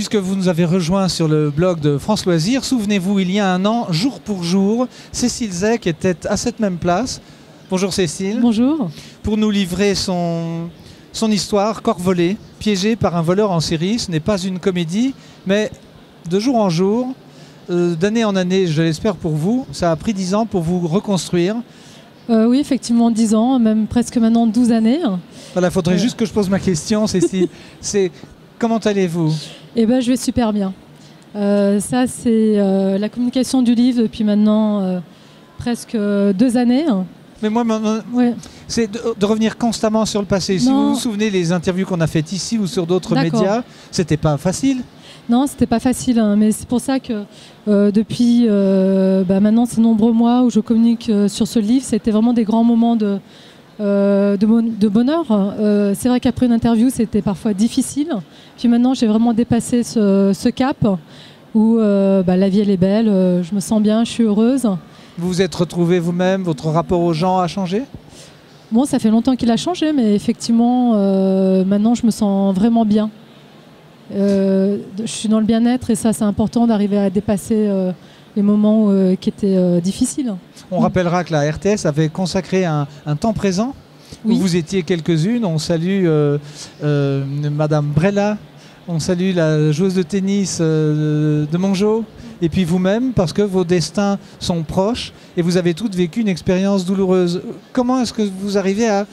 puisque vous nous avez rejoint sur le blog de France Loisirs. Souvenez-vous, il y a un an, jour pour jour, Cécile Zec était à cette même place. Bonjour Cécile. Bonjour. Pour nous livrer son histoire, corps volé, piégé par un voleur en série. Ce n'est pas une comédie, mais de jour en jour, d'année en année, je l'espère pour vous, ça a pris 10 ans pour vous reconstruire. Oui, effectivement, 10 ans, même presque maintenant 12 années. Voilà, il faudrait juste que je pose ma question, Cécile. C'est comment allez-vous? Eh bien, je vais super bien. Ça, c'est la communication du livre depuis maintenant presque 2 années. Mais moi, Ouais. c'est de revenir constamment sur le passé. Si vous vous souvenez les interviews qu'on a faites ici ou sur d'autres médias, c'était pas facile. Non, c'était pas facile, hein, mais c'est pour ça que depuis maintenant ces nombreux mois où je communique sur ce livre, c'était vraiment des grands moments de bonheur. C'est vrai qu'après une interview, c'était parfois difficile. Puis maintenant, j'ai vraiment dépassé ce cap où la vie, elle est belle, je me sens bien, je suis heureuse. Vous vous êtes retrouvé vous-même, votre rapport aux gens a changé? Bon, ça fait longtemps qu'il a changé, mais effectivement, maintenant, je me sens vraiment bien. Je suis dans le bien-être et ça, c'est important d'arriver à dépasser les moments qui étaient difficiles. On rappellera que la RTS avait consacré un temps présent où vous étiez quelques-unes. On salue Madame Brella, on salue la joueuse de tennis de Mongeau, et puis vous-même, parce que vos destins sont proches et vous avez toutes vécu une expérience douloureuse. Comment est-ce que vous arrivez à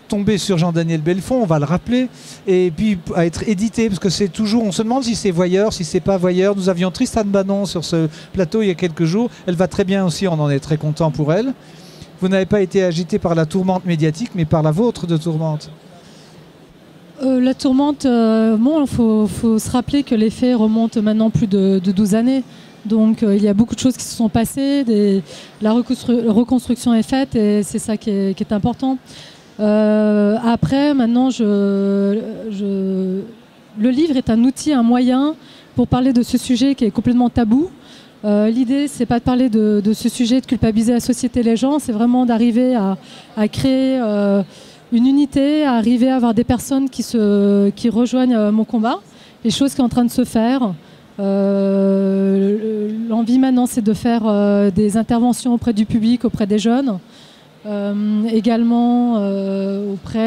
tomber sur Jean-Daniel Belfond, on va le rappeler, et puis à être édité, parce que c'est toujours, on se demande si c'est voyeur, si c'est pas voyeur. Nous avions Tristan Banon sur ce plateau il y a quelques jours, elle va très bien aussi, on en est très content pour elle. Vous n'avez pas été agité par la tourmente médiatique, mais par la vôtre de tourmente. La tourmente, il faut se rappeler que les faits remontent maintenant plus de 12 années. Donc il y a beaucoup de choses qui se sont passées, la reconstruction est faite et c'est ça qui est important. Après, maintenant, le livre est un outil, un moyen pour parler de ce sujet qui est complètement tabou. L'idée, c'est pas de parler de ce sujet, de culpabiliser la société, les gens, c'est vraiment d'arriver à créer une unité, à arriver à avoir des personnes qui rejoignent mon combat, les choses qui sont en train de se faire. L'envie maintenant, c'est de faire des interventions auprès du public, auprès des jeunes. Également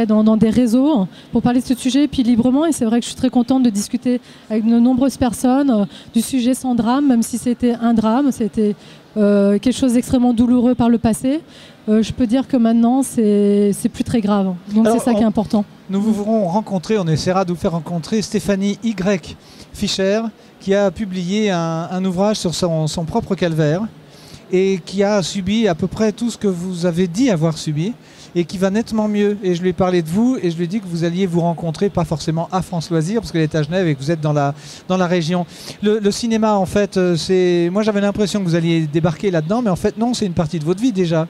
dans des réseaux pour parler de ce sujet, puis librement, et c'est vrai que je suis très contente de discuter avec de nombreuses personnes du sujet sans drame, même si c'était un drame, c'était quelque chose d'extrêmement douloureux par le passé. Je peux dire que maintenant c'est plus très grave, donc c'est ça qui est important. Nous vous ferons rencontrer, on essaiera de vous faire rencontrer Stéphanie Y. Fischer, qui a publié un ouvrage sur son propre calvaire et qui a subi à peu près tout ce que vous avez dit avoir subi et qui va nettement mieux. Et je lui ai parlé de vous et je lui ai dit que vous alliez vous rencontrer, pas forcément à France Loisirs, parce qu'elle est à Genève et que vous êtes dans la région. Le cinéma, en fait, moi j'avais l'impression que vous alliez débarquer là-dedans, mais en fait non, c'est une partie de votre vie déjà.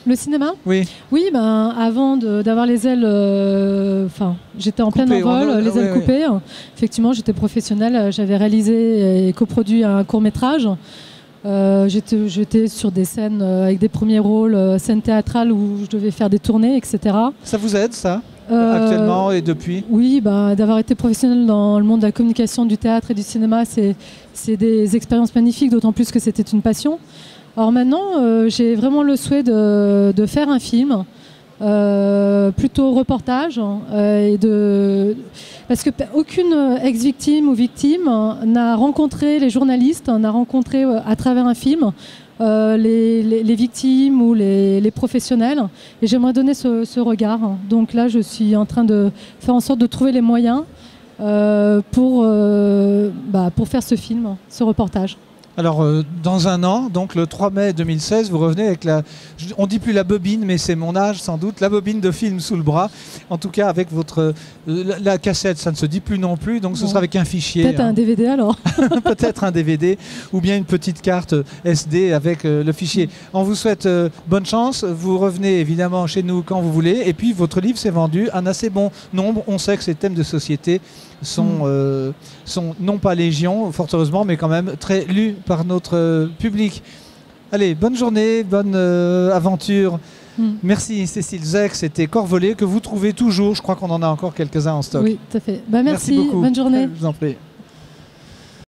Le cinéma? Oui. Oui, avant d'avoir les ailes, j'étais en plein envol, les ailes coupées. Effectivement, j'étais professionnelle, j'avais réalisé et coproduit un court-métrage. J'étais sur des scènes avec des premiers rôles, scènes théâtrales où je devais faire des tournées, etc. Ça vous aide, ça, actuellement et depuis? Oui, d'avoir été professionnelle dans le monde de la communication, du théâtre et du cinéma, c'est des expériences magnifiques, d'autant plus que c'était une passion. Alors maintenant, j'ai vraiment le souhait de faire un film, plutôt reportage, parce qu'aucune ex-victime ou victime n'a rencontré les journalistes, n'a rencontré à travers un film les victimes ou les professionnels, et j'aimerais donner ce regard. Donc là, je suis en train de faire en sorte de trouver les moyens pour faire ce film, ce reportage. Alors, dans un an, donc le 3 mai 2016, vous revenez avec on dit plus la bobine, mais c'est mon âge sans doute, la bobine de film sous le bras. En tout cas, avec la cassette, ça ne se dit plus non plus, donc ce sera avec un fichier. Peut-être un DVD alors. Peut-être un DVD, ou bien une petite carte SD avec le fichier. On vous souhaite bonne chance. Vous revenez évidemment chez nous quand vous voulez. Et puis, votre livre s'est vendu un assez bon nombre. On sait que ces thèmes de société sont non pas légion, fort heureusement, mais quand même très lus par notre public. Allez, bonne journée, bonne aventure. Merci Cécile Zec, c'était Corps volé que vous trouvez toujours. Je crois qu'on en a encore quelques-uns en stock. Oui, tout à fait. Merci beaucoup. Bonne journée. Je vous en prie.